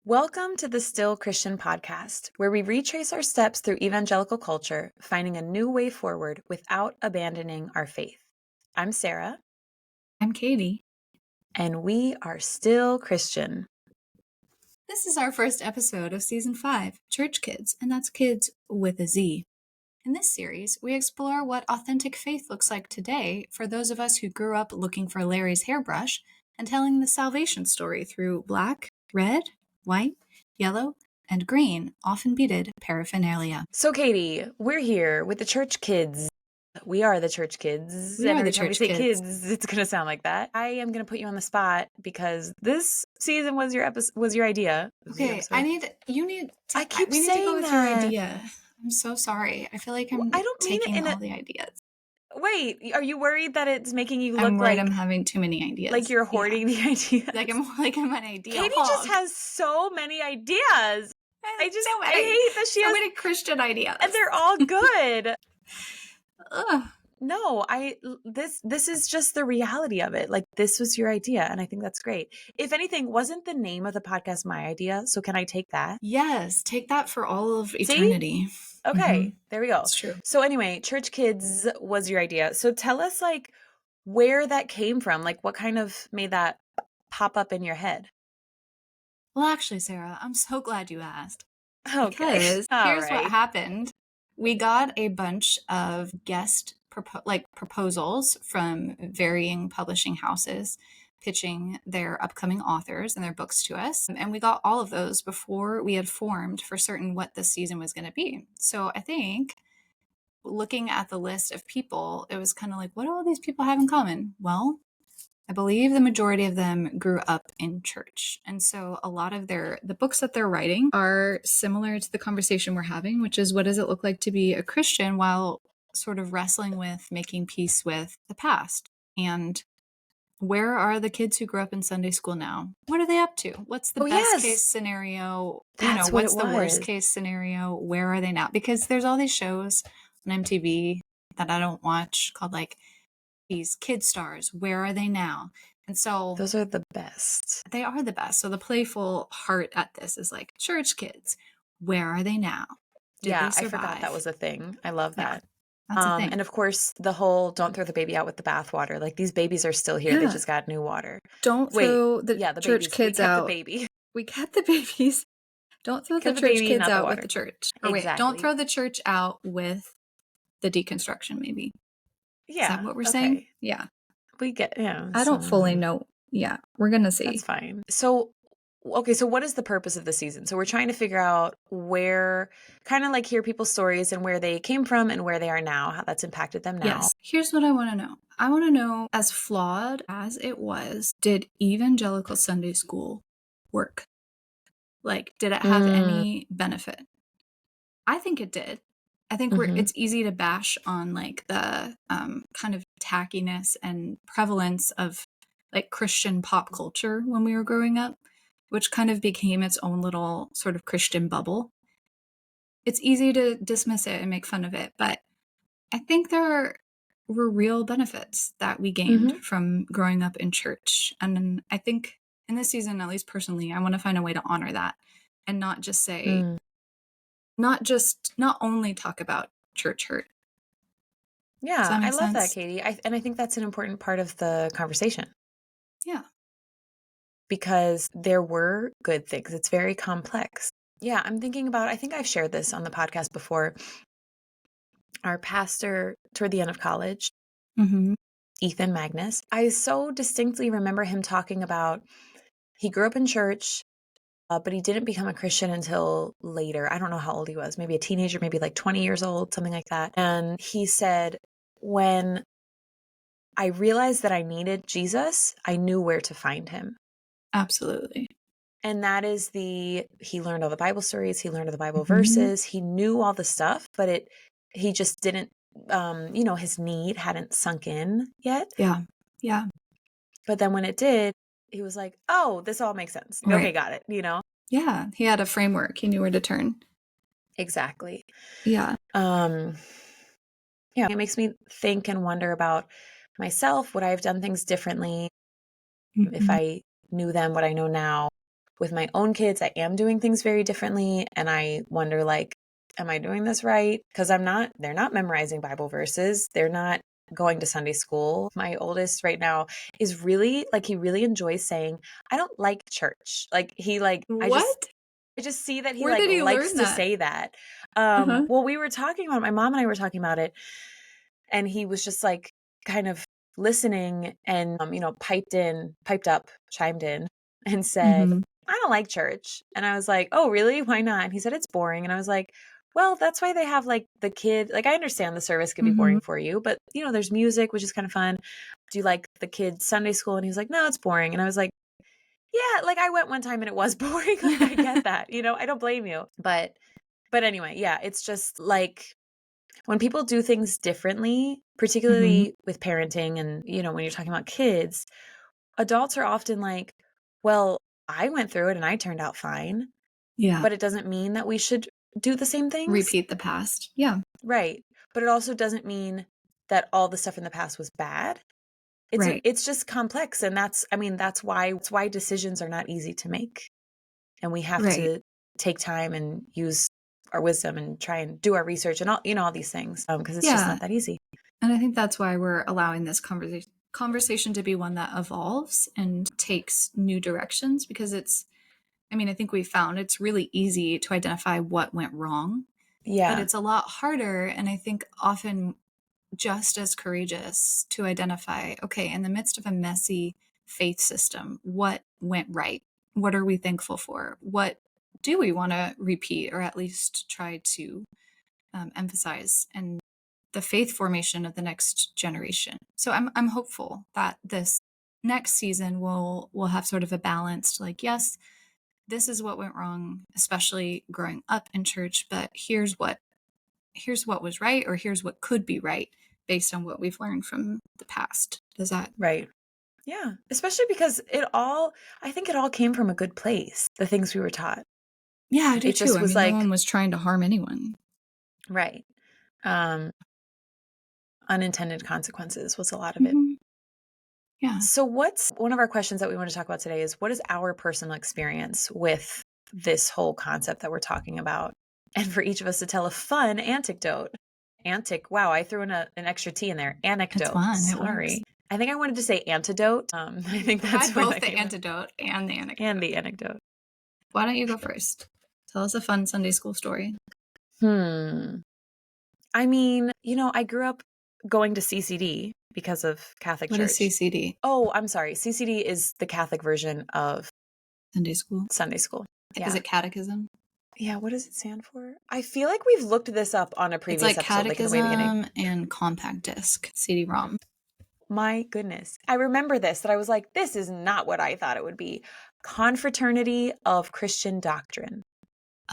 Welcome to the Still Christian podcast, where we retrace our steps through evangelical culture, finding a new way forward without abandoning our faith. I'm Sarah. I'm Katie. And we are still Christian. This is our first episode of Season 5, Church Kids, and that's kids with a Z. In this series, we explore what authentic faith looks like today for those of us who grew up looking for Larry's hairbrush and telling the salvation story through black, red, white, yellow, and green, often beaded paraphernalia. So, Katie, we're here with the Church Kids. We are the Church Kids. We are the Every time we Church say Kids. kids, it's going to sound like that. I am going to put you on the spot because this season was your idea. Okay, we need to go with your idea. I'm so sorry. I feel like I'm taking all the ideas. Wait, are you worried that it's making you look I'm worried like I'm having too many ideas? Like you're hoarding the ideas? Like I'm an idea Katie hog. just has so many ideas. I hate that she has so many Christian ideas. And they're all good. Ugh. No, this is just the reality of it. Like, this was your idea, and I think that's great. If anything, wasn't the name of the podcast my idea? So can I take that? Yes, take that for all of eternity. See? Okay, There we go. That's true. So anyway, Church Kids was your idea. So tell us, like, where that came from. Like, what kind of made that pop up in your head? Well, actually, Sarah, I'm so glad you asked. Okay. Because here's what happened. We got a bunch of guest proposals from varying publishing houses pitching their upcoming authors and their books to us. And we got all of those before we had formed for certain what this season was going to be. So I think looking at the list of people, it was kind of like, what do all these people have in common? Well, I believe the majority of them grew up in church. And so a lot of the books that they're writing are similar to the conversation we're having, which is, what does it look like to be a Christian while sort of wrestling with making peace with the past? And where are the kids who grew up in Sunday school now? What are they up to? What's the best case scenario? What's the worst case scenario? Where are they now? Because there's all these shows on MTV that I don't watch called like these kid stars. Where are they now? And so those are the best. They are the best. So the playful heart at this is like, church kids, where are they now? Did they survive? I forgot that was a thing. I love that. That's a thing. And of course, the whole don't throw the baby out with the bathwater. Like, these babies are still here. They just got new water. Don't throw the church kids out. The baby. We kept the babies. Don't throw the church kids out with the church. Or wait, don't throw the church out with the deconstruction, maybe. Yeah. Is that what we're saying? Yeah. We get, I don't fully know. Yeah. We're going to see. That's fine. So, okay, so what is the purpose of the season? So we're trying to figure out where, kind of like hear people's stories and where they came from and where they are now, how that's impacted them now. Yes. Here's what I want to know. I want to know, as flawed as it was, did evangelical Sunday school work? Like, did it have any benefit? I think it did. I think it's easy to bash on like the kind of tackiness and prevalence of like Christian pop culture when we were growing up, which kind of became its own little sort of Christian bubble. It's easy to dismiss it and make fun of it, but I think there were real benefits that we gained from growing up in church. And I think in this season, at least personally, I want to find a way to honor that and not just say, not only talk about church hurt. Yeah, I love that, Katie. And I think that's an important part of the conversation. Yeah. Because there were good things. It's very complex. Yeah, I'm thinking about, I think I've shared this on the podcast before. Our pastor toward the end of college, Ethan Magnus, I so distinctly remember him talking about, he grew up in church, but he didn't become a Christian until later. I don't know how old he was, maybe a teenager, maybe like 20 years old, something like that. And he said, when I realized that I needed Jesus, I knew where to find him. Absolutely. And that is he learned all the Bible stories, he learned all the Bible verses, he knew all the stuff, but he just didn't, his need hadn't sunk in yet. Yeah. Yeah. But then when it did, he was like, oh, this all makes sense. Right. Okay, got it, Yeah, he had a framework. He knew where to turn. Exactly. Yeah. It makes me think and wonder about myself. Would I have done things differently if I knew then what I know now? with my own kids, I am doing things very differently. And I wonder, like, am I doing this right? Because they're not memorizing Bible verses. They're not going to Sunday school. My oldest right now is really like, he really enjoys saying, I don't like church. Like he like, What? I just see that he Where like did he likes learn to that? say that. Uh-huh. Well, we were talking about, my mom and I were talking about it, and he was just like kind of listening and, piped up, chimed in and said, Mm-hmm. I don't like church. And I was like, oh, really? Why not? And he said, it's boring. And I was like, well, that's why they have like the kid. Like, I understand the service could be Mm-hmm. boring for you, but there's music, which is kind of fun. Do you like the kids' Sunday school? And he was like, no, it's boring. And I was like, yeah, like I went one time and it was boring. Like, I get that, I don't blame you. But anyway, yeah, it's just like when people do things differently, Mm-hmm. particularly with parenting and, when you're talking about kids, adults are often like, well, I went through it and I turned out fine, Yeah. but it doesn't mean that we should do the same things. Repeat the past. Yeah. Right. But it also doesn't mean that all the stuff in the past was bad. Right. It's just complex. And that's why decisions are not easy to make. And we have Right. to take time and use our wisdom and try and do our research and all these things, because it's just Yeah. not that easy. And I think that's why we're allowing this conversation to be one that evolves and takes new directions, because I think we found it's really easy to identify what went wrong, but Yeah. it's a lot harder, and I think often just as courageous to identify, okay, in the midst of a messy faith system, what went right? What are we thankful for? What do we want to repeat or at least try to emphasize and the faith formation of the next generation? So I'm hopeful that this next season will have sort of a balanced, like, yes, this is what went wrong, especially growing up in church, but here's what was right, or here's what could be right based on what we've learned from the past. Does that? Right. Yeah. Especially because I think it all came from a good place, the things we were taught. Yeah, I do It too. just was No like, one was trying to harm anyone. right. Um, Unintended consequences was a lot of it. Mm-hmm. Yeah. So what's one of our questions that we want to talk about today is, what is our personal experience with this whole concept that we're talking about? And for each of us to tell a fun anecdote. Wow, I threw in an extra T in there. It's Anecdote. fun. It Sorry. works. I think I wanted to say antidote. I think I that's had where both that the came from. antidote and the anecdote. And the anecdote. Why don't you go first? Tell us a fun Sunday school story. I mean, I grew up going to CCD because of Catholic What Church. is CCD? Oh, I'm sorry. CCD is the Catholic version of Sunday school. Sunday school. Yeah. Is it catechism? Yeah, what does it stand for? I feel like we've looked this up on a previous It's like episode, like in the way beginning. catechism and compact disc CD-ROM. My goodness. I remember this, that I was like, this is not what I thought it would be. Confraternity of Christian Doctrine.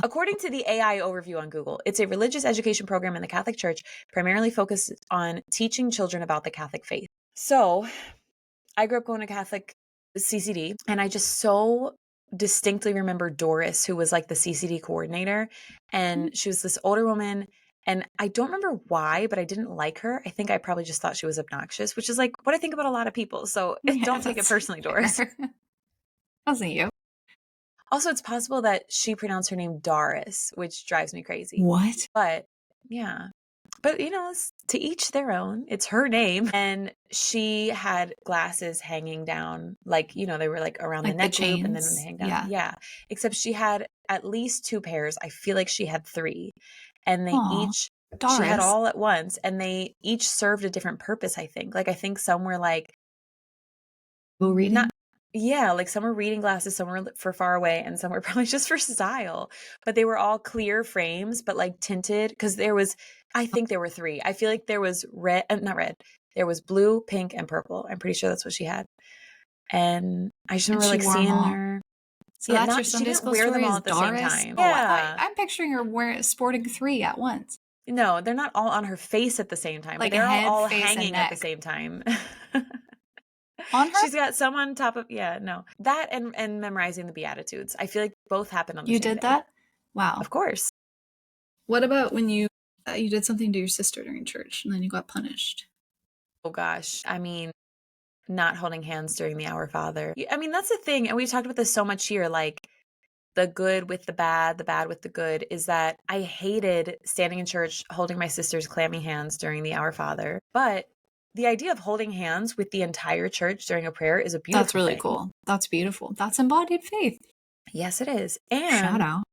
According to the AI overview on Google, it's a religious education program in the Catholic Church, primarily focused on teaching children about the Catholic faith. So I grew up going to Catholic CCD, and I just so distinctly remember Doris, who was like the CCD coordinator, and she was this older woman, and I don't remember why, but I didn't like her. I think I probably just thought she was obnoxious, which is like what I think about a lot of people. So don't take it personally, Doris. Wasn't you? Also, it's possible that she pronounced her name Doris, which drives me crazy. What? But yeah. But, it's to each their own. It's her name. And she had glasses hanging down, like, they were like around Like the the neck loop, and then when chains? they hang down. Yeah. Yeah. Except she had at least 2 pairs. I feel like she had 3. And Aw, she had Doris. all at once, and they each served a different purpose, I think. Like, I think some were like, reading? yeah, like some were reading glasses, some were for far away, and some were probably just for style. But they were all clear frames, but like tinted, because I think there were 3. I feel like there was not red. There was blue, pink, and purple. I'm pretty sure that's what she had. And I just And remember she like wore 'em seeing all. her. So Yeah, that's your she Sunday didn't school wear them story, all is at the same Doris? time. Oh, Yeah. I'm picturing her sporting 3 at once. No, they're not all on her face at the same time, Like but they're head, all face, and hanging at the neck. same time. On her? She's got some on top of, yeah, no. That and memorizing the Beatitudes. I feel like both happened on the You same did day. that? Wow. Of course. What about when you did something to your sister during church and then you got punished? Oh gosh. I mean, not holding hands during the Our Father. I mean, that's the thing. And we've talked about this so much here. Like, the good with the bad with the good, is that I hated standing in church holding my sister's clammy hands during the Our Father. But the idea of holding hands with the entire church during a prayer is a beautiful That's really thing. cool. That's beautiful. That's embodied faith. Yes, it is. Shout And out.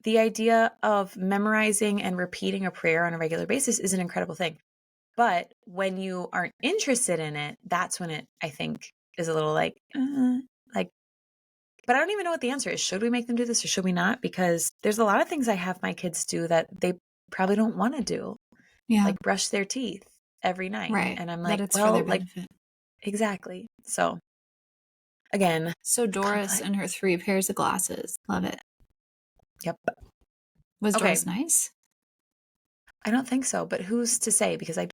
the idea of memorizing and repeating a prayer on a regular basis is an incredible thing. But when you aren't interested in it, that's when it, I think, is a little like, but I don't even know what the answer is. Should we make them do this or should we not? Because there's a lot of things I have my kids do that they probably don't want to do, Yeah. like brush their teeth every night. Right. And I'm That like, it's for well, their like, benefit. exactly. So again, So Doris and her 3 pairs of glasses. Love it. Yep. Was Okay. Doris nice? I don't think so, but who's to say? Because I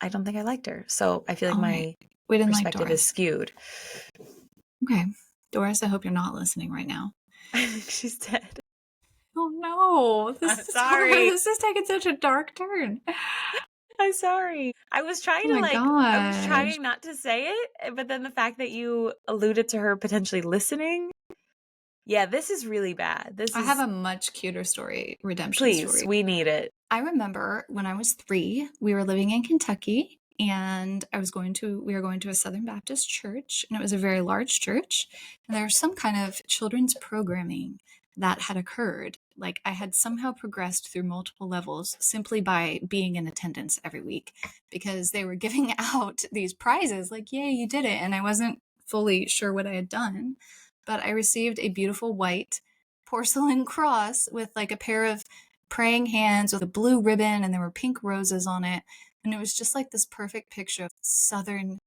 don't think I liked her. So I feel like my We didn't like perspective is Doris. skewed. Okay. Doris, I hope you're not listening right now. I think she's dead. Oh no. I'm sorry. This is taking such a dark turn. I'm sorry. I was trying Oh my I was gosh. trying not to say it, but then the fact that you alluded to her potentially listening. Yeah, this is really bad. I have a much cuter story, redemption Please, story. we need it. I remember when I was 3, we were living in Kentucky, and we were going to a Southern Baptist church, and it was a very large church. And there was some kind of children's programming that had occurred. Like, I had somehow progressed through multiple levels simply by being in attendance every week, because they were giving out these prizes like, yay, you did it. And I wasn't fully sure what I had done, but I received a beautiful white porcelain cross with like a pair of praying hands with a blue ribbon, and there were pink roses on it. And it was just like this perfect picture of Southern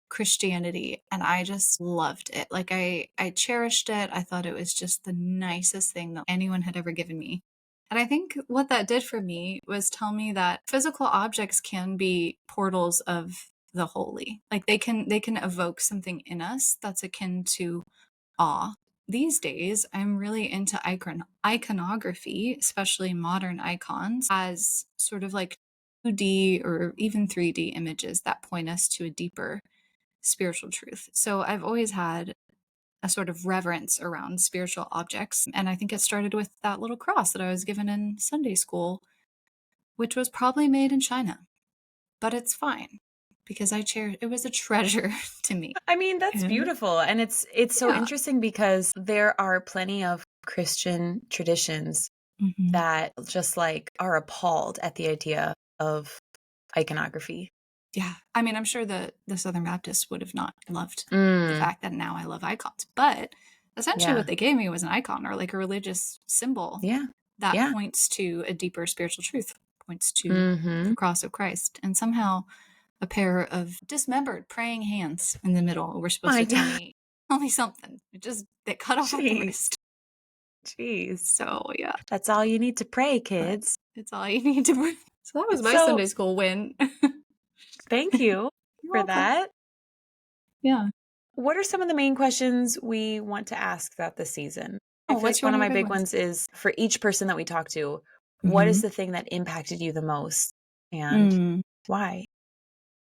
Christianity. And I just loved it. Like, I cherished it. I thought it was just the nicest thing that anyone had ever given me. And I think what that did for me was tell me that physical objects can be portals of the holy. Like, they can evoke something in us that's akin to awe. These days, I'm really into iconography, especially modern icons, as sort of like 2D or even 3D images that point us to a deeper spiritual truth. So I've always had a sort of reverence around spiritual objects. And I think it started with that little cross that I was given in Sunday school, which was probably made in China. But it's fine, because it was a treasure to me. I mean, that's beautiful. And it's so interesting because there are plenty of Christian traditions that just like are appalled at the idea of iconography. Yeah. I mean, I'm sure the Southern Baptists would have not loved the fact that now I love icons. But essentially what they gave me was an icon, or like a religious symbol that points to a deeper spiritual truth, points to the cross of Christ. And somehow a pair of dismembered praying hands in the middle were supposed to tell me something. They cut off the wrist. Jeez. So yeah. That's all you need to pray, kids. It's all you need to pray. So that was my Sunday school win. Thank you for that. Yeah. What are some of the main questions we want to ask throughout the season? What's one of my big ones is, for each person that we talk to, what is the thing that impacted you the most and why?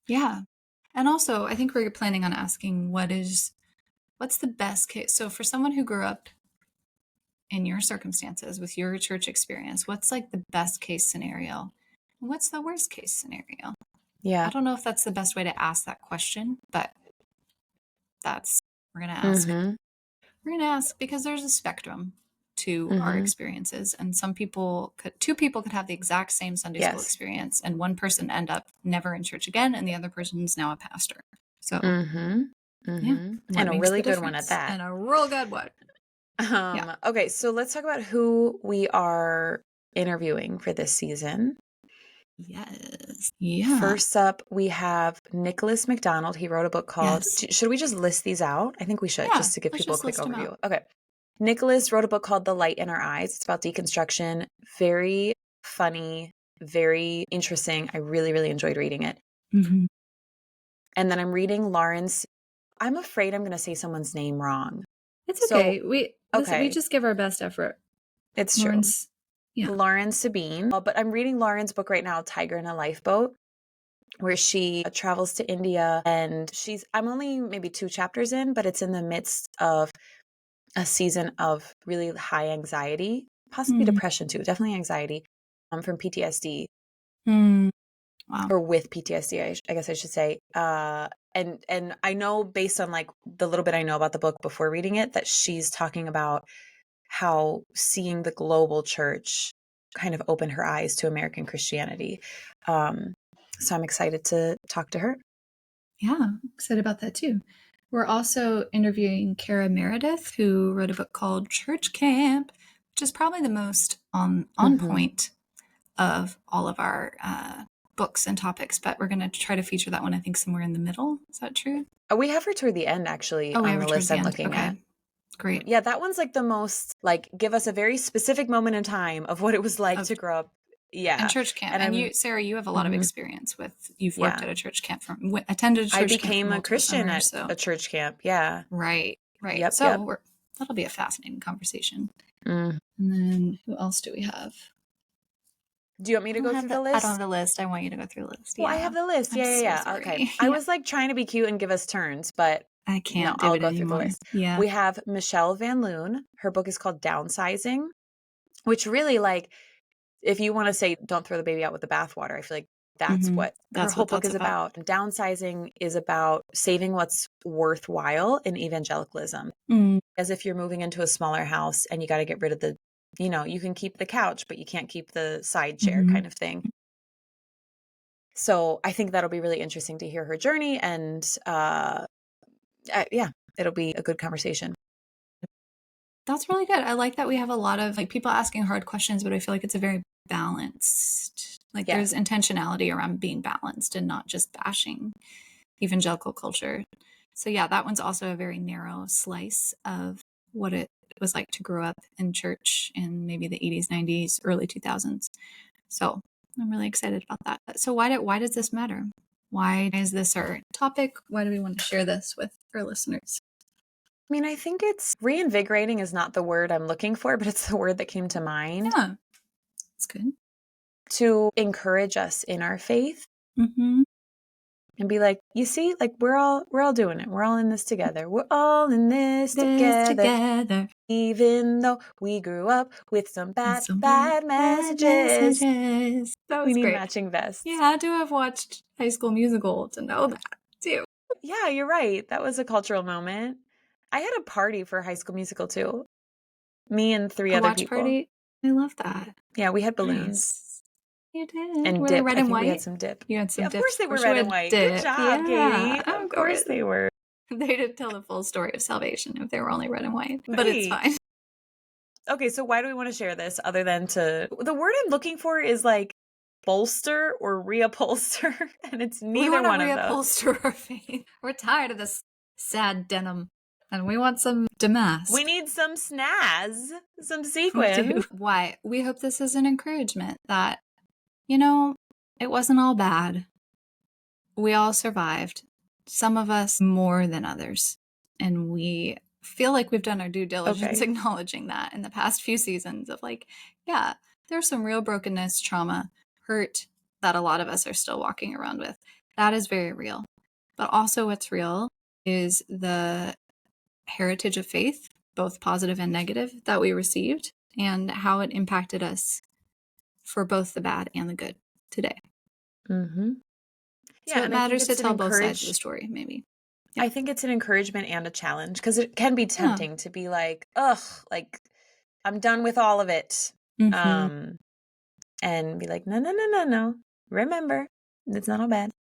Yeah. And also, I think we're planning on asking what's the best case? So for someone who grew up in your circumstances with your church experience, what's like the best case scenario? What's the worst case scenario? Yeah. I don't know if that's the best way to ask that question, but we're going to ask. We're going to ask because there's a spectrum to our experiences, and two people could have the exact same Sunday school experience, and one person end up never in church again, and the other person's now a pastor. So, and a really good one at that. And a real good one. Okay, so let's talk about who we are interviewing for this season. Yes. Yeah. First up, we have Nicholas McDonald. He wrote a book called, should we just list these out? I think we should, just to give people a quick overview. Okay. Nicholas wrote a book called The Light in Our Eyes. It's about deconstruction. Very funny, very interesting. I really, really enjoyed reading it. And then I'm reading Lawrence. I'm afraid I'm going to say someone's name wrong. It's okay. We just give our best effort. It's Lawrence, true. Yeah. Lauren Sabine. But I'm reading Lauren's book right now, Tiger in a Lifeboat, where she travels to India, and I'm only maybe 2 chapters in, but it's in the midst of a season of really high anxiety, possibly depression too, definitely anxiety, from PTSD. Wow. Or with PTSD, I guess I should say. And I know, based on like the little bit I know about the book before reading it, that she's talking about how seeing the global church kind of opened her eyes to American Christianity. So I'm excited to talk to her. Yeah, I'm excited about that too. We're also interviewing Kara Meredith, who wrote a book called Church Camp, which is probably the most on point of all of our books and topics. But we're going to try to feature that one, I think, somewhere in the middle. Is that true? We have her toward the end, actually, Oh, we on have the her towards list the I'm end. looking Okay, at. great. Yeah, that one's like the most, like, give us a very specific moment in time of what it was like to grow up. Yeah. And church camp. And you, Sarah, you have a lot of experience with, you've worked at a church camp, attended a church camp. I became a Christian summers, at a church camp. Yeah. Right. Yep. So that'll be a fascinating conversation. And then who else do we have? Do you want me to go through the list? I don't have the list. I want you to go through the list. Well, I have the list. Yeah. So okay. I was like trying to be cute and give us turns, but I can't I'll do it go anymore. through the list. Yeah. We have Michelle Van Loon. Her book is called Downsizing, which really, like, if you want to say don't throw the baby out with the bathwater, I feel like that's what her whole book is about. Downsizing is about saving what's worthwhile in evangelicalism. As if you're moving into a smaller house and you got to get rid of the, you can keep the couch, but you can't keep the side chair kind of thing. So I think that'll be really interesting to hear her journey. And yeah, it'll be a good conversation. That's really good. I like that we have a lot of like people asking hard questions, but I feel like it's a very balanced, like there's intentionality around being balanced and not just bashing evangelical culture. So yeah, that one's also a very narrow slice of what it was like to grow up in church in maybe the 80s, 90s, early 2000s. So I'm really excited about that. So why does this matter? Why is this our topic? Why do we want to share this with our listeners? I mean, I think it's reinvigorating is not the word I'm looking for, but it's the word that came to mind. Yeah, that's good. To encourage us in our faith and be like, you see, like we're all doing it. We're all in this together. We're all in this together. Even though we grew up with some bad messages. That was we need great. matching vests. You had to have watched High School Musical to know that too. Yeah, you're right. That was a cultural moment. I had a party for High School Musical too. Me and three other people. Party. I love that. Yeah, we had balloons. Nice. You did. And were dip. they red I and think white? we had some dip. You had some Of dip. course they were red and white. Dip. Good job, Katie. Of course they were. They didn't tell the full story of salvation if they were only red and white. But it's fine. Okay, so why do we want to share this other than the word I'm looking for is like bolster or reupholster, and it's neither one of those. Reupholster our faith. We're tired of this sad denim, and we want some damask. We need some snaz, some sequin. Why? We hope this is an encouragement that, it wasn't all bad. We all survived. Some of us more than others, and we feel like we've done our due diligence acknowledging that in the past few seasons of like, yeah, there's some real brokenness, trauma, hurt that a lot of us are still walking around with. That is very real. But also what's real is the heritage of faith, both positive and negative, that we received and how it impacted us for both the bad and the good today. So it matters to tell both sides of the story, maybe. Yeah. I think it's an encouragement and a challenge because it can be tempting to be like, ugh, like I'm done with all of it. And be like, no. Remember, it's not all bad.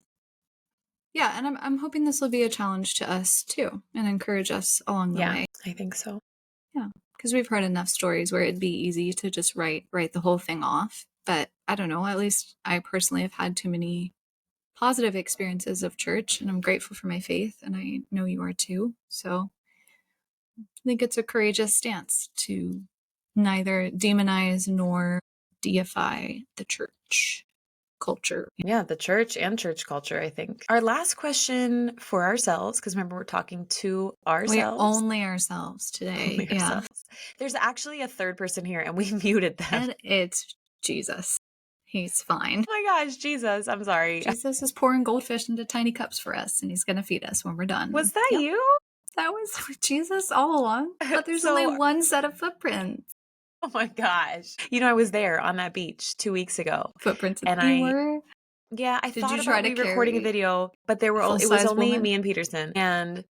Yeah, and I'm hoping this will be a challenge to us too and encourage us along the way. I think so. Yeah, because we've heard enough stories where it'd be easy to just write the whole thing off. But I don't know, at least I personally have had too many positive experiences of church, and I'm grateful for my faith, and I know you are too. So I think it's a courageous stance to neither demonize nor deify the church culture. Yeah, the church and church culture, I think. Our last question for ourselves, because remember, we're talking to ourselves. We're only ourselves today. Only ourselves. There's actually a third person here, and we muted them. And it's Jesus. He's fine. Oh my gosh, Jesus. I'm sorry. Jesus is pouring goldfish into tiny cups for us, and he's going to feed us when we're done. Was that you? That was Jesus all along? But there's only So, one set of footprints. oh my gosh. I was there on that beach 2 weeks ago, Footprints. and You were? I Did thought you try about to re-recording a carry video, but a full it was size only woman? me and Peterson, and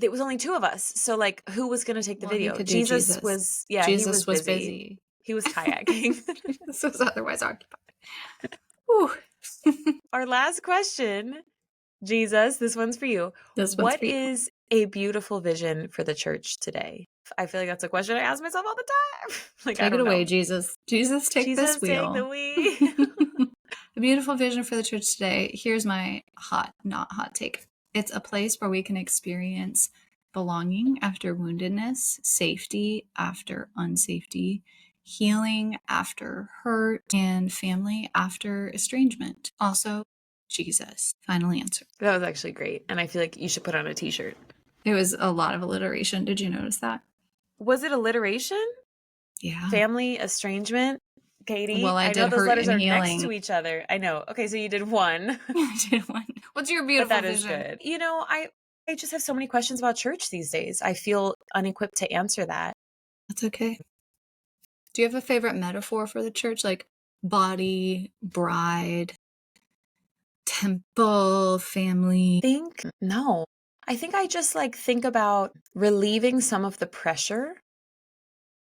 it was only 2 of us. So, like, who was gonna take the Well, he video? could do Jesus Jesus. was, yeah, he was Jesus was busy. busy. He was kayaking. Jesus was otherwise occupied. Whew. Our last question, Jesus, this one's for you. This one's What for you. is a beautiful vision for the church today? I feel like that's a question I ask myself all the time. Like, I Take it don't away, know. Jesus. Jesus, take this Jesus, take the wheel. wheel. A beautiful vision for the church today. Here's my not hot take. It's a place where we can experience belonging after woundedness, safety after unsafety, healing after hurt, and family after estrangement. Also, Jesus. Final answer. That was actually great. And I feel like you should put on a t-shirt. It was a lot of alliteration. Did you notice that? Was it alliteration? Yeah. Family, estrangement? Katie, Well, I I know did those hurt letters and are next to healing. each other. I know. Okay, so you did one. I did one. What's your But beautiful that is vision? good. I just have so many questions about church these days. I feel unequipped to answer that. That's okay. Do you have a favorite metaphor for the church? Like body, bride, temple, family? No. I think I just think about relieving some of the pressure,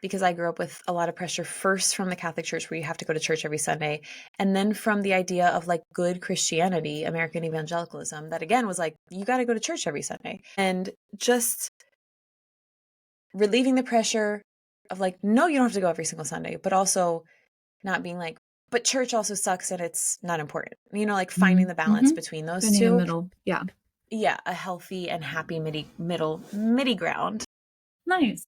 because I grew up with a lot of pressure, first from the Catholic Church where you have to go to church every Sunday, and then from the idea of good Christianity, American Evangelicalism, that again was you got to go to church every Sunday. And just relieving the pressure of no, you don't have to go every single Sunday, but also not being but church also sucks and it's not important. Finding the balance between those Finding a two. middle. Yeah. Yeah, a healthy and happy midi ground. Nice.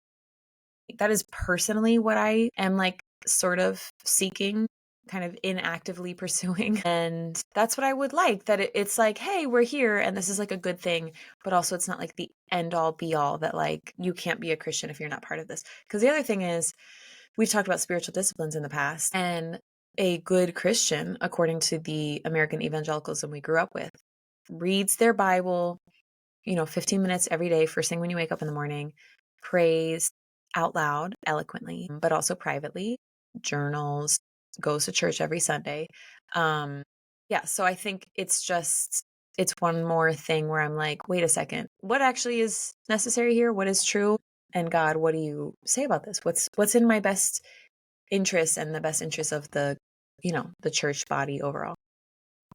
That is personally what I am sort of seeking, kind of inactively pursuing. And that's what I would like, that it's hey, we're here and this is a good thing, but also it's not the end all be all that you can't be a Christian if you're not part of this. Because the other thing is, we've talked about spiritual disciplines in the past, and a good Christian, according to the American evangelicalism we grew up with, reads their Bible, 15 minutes every day, first thing when you wake up in the morning, prays out loud, eloquently, but also privately, journals, goes to church every Sunday. Yeah, so I think it's one more thing where I'm wait a second, what actually is necessary here? What is true? And God, what do you say about this? What's in my best interest and the best interest of the church body overall?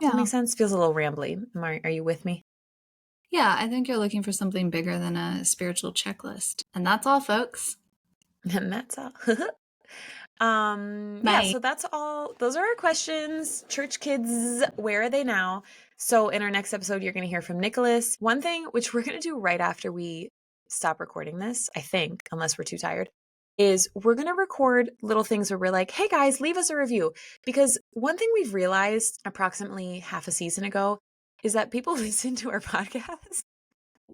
Does that Yeah. make sense? Feels a little rambly. Are you with me? Yeah, I think you're looking for something bigger than a spiritual checklist. And that's all, folks. And that's all. Bye. So that's all. Those are our questions. Church kids, where are they now? So in our next episode, you're going to hear from Nicholas. One thing, which we're going to do right after we stop recording this, I think, unless we're too tired, is we're going to record little things where we're hey guys, leave us a review. Because one thing we've realized approximately half a season ago is that people listen to our podcast.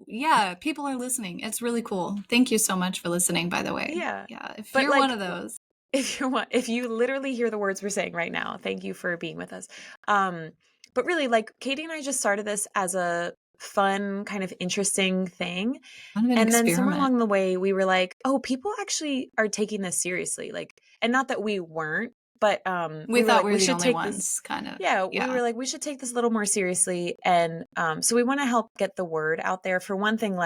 Yeah, people are listening. It's really cool. Thank you so much for listening, by the way. Yeah. If But you're one of those. If you literally hear the words we're saying right now, thank you for being with us. But really, Katie and I just started this as a fun, kind of interesting thing. Kind of an And then experiment. somewhere along the way, we were oh, people actually are taking this seriously. And not that we weren't, but we thought we were should the only take ones, this, kind of. yeah, we were we should take this a little more seriously. And so we want to help get the word out there. For one thing,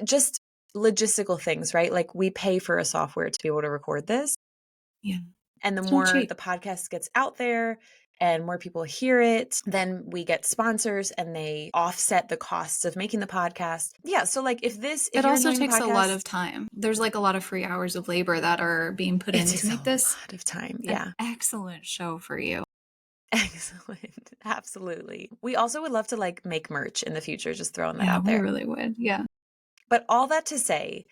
just logistical things, right? We pay for a software to be able to record this. Yeah. And the more the podcast gets out there and more people hear it, then we get sponsors and they offset the costs of making the podcast. Yeah. So if it also takes a lot of time. There's a lot of free hours of labor that are being put in to make this a lot of time. Yeah. an excellent show for you. Excellent. Absolutely. We also would love to make merch in the future, just throwing that out there. Yeah, we really would. Yeah. But all that to say,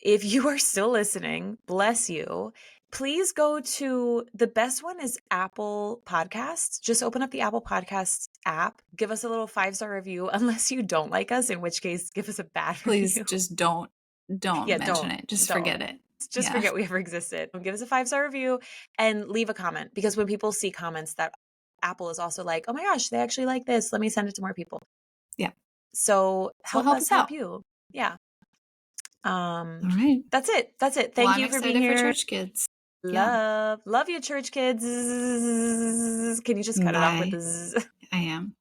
if you are still listening, bless you. Please go to, the best one is Apple Podcasts. Just open up the Apple Podcasts app. Give us a little 5-star review, unless you don't like us, in which case give us a bad review. Please just don't mention it. Just forget it. Just forget we ever existed. Give us a 5-star review and leave a comment, because when people see comments, that Apple is also oh my gosh, they actually like this. Let me send it to more people. Yeah. So help us help you. Yeah. All right. That's it. That's it. Well, Thank I'm you for being excited for here. Church Kids. Yeah. Love you, church kids. Can you just cut it off with Bye. the zzz? I am.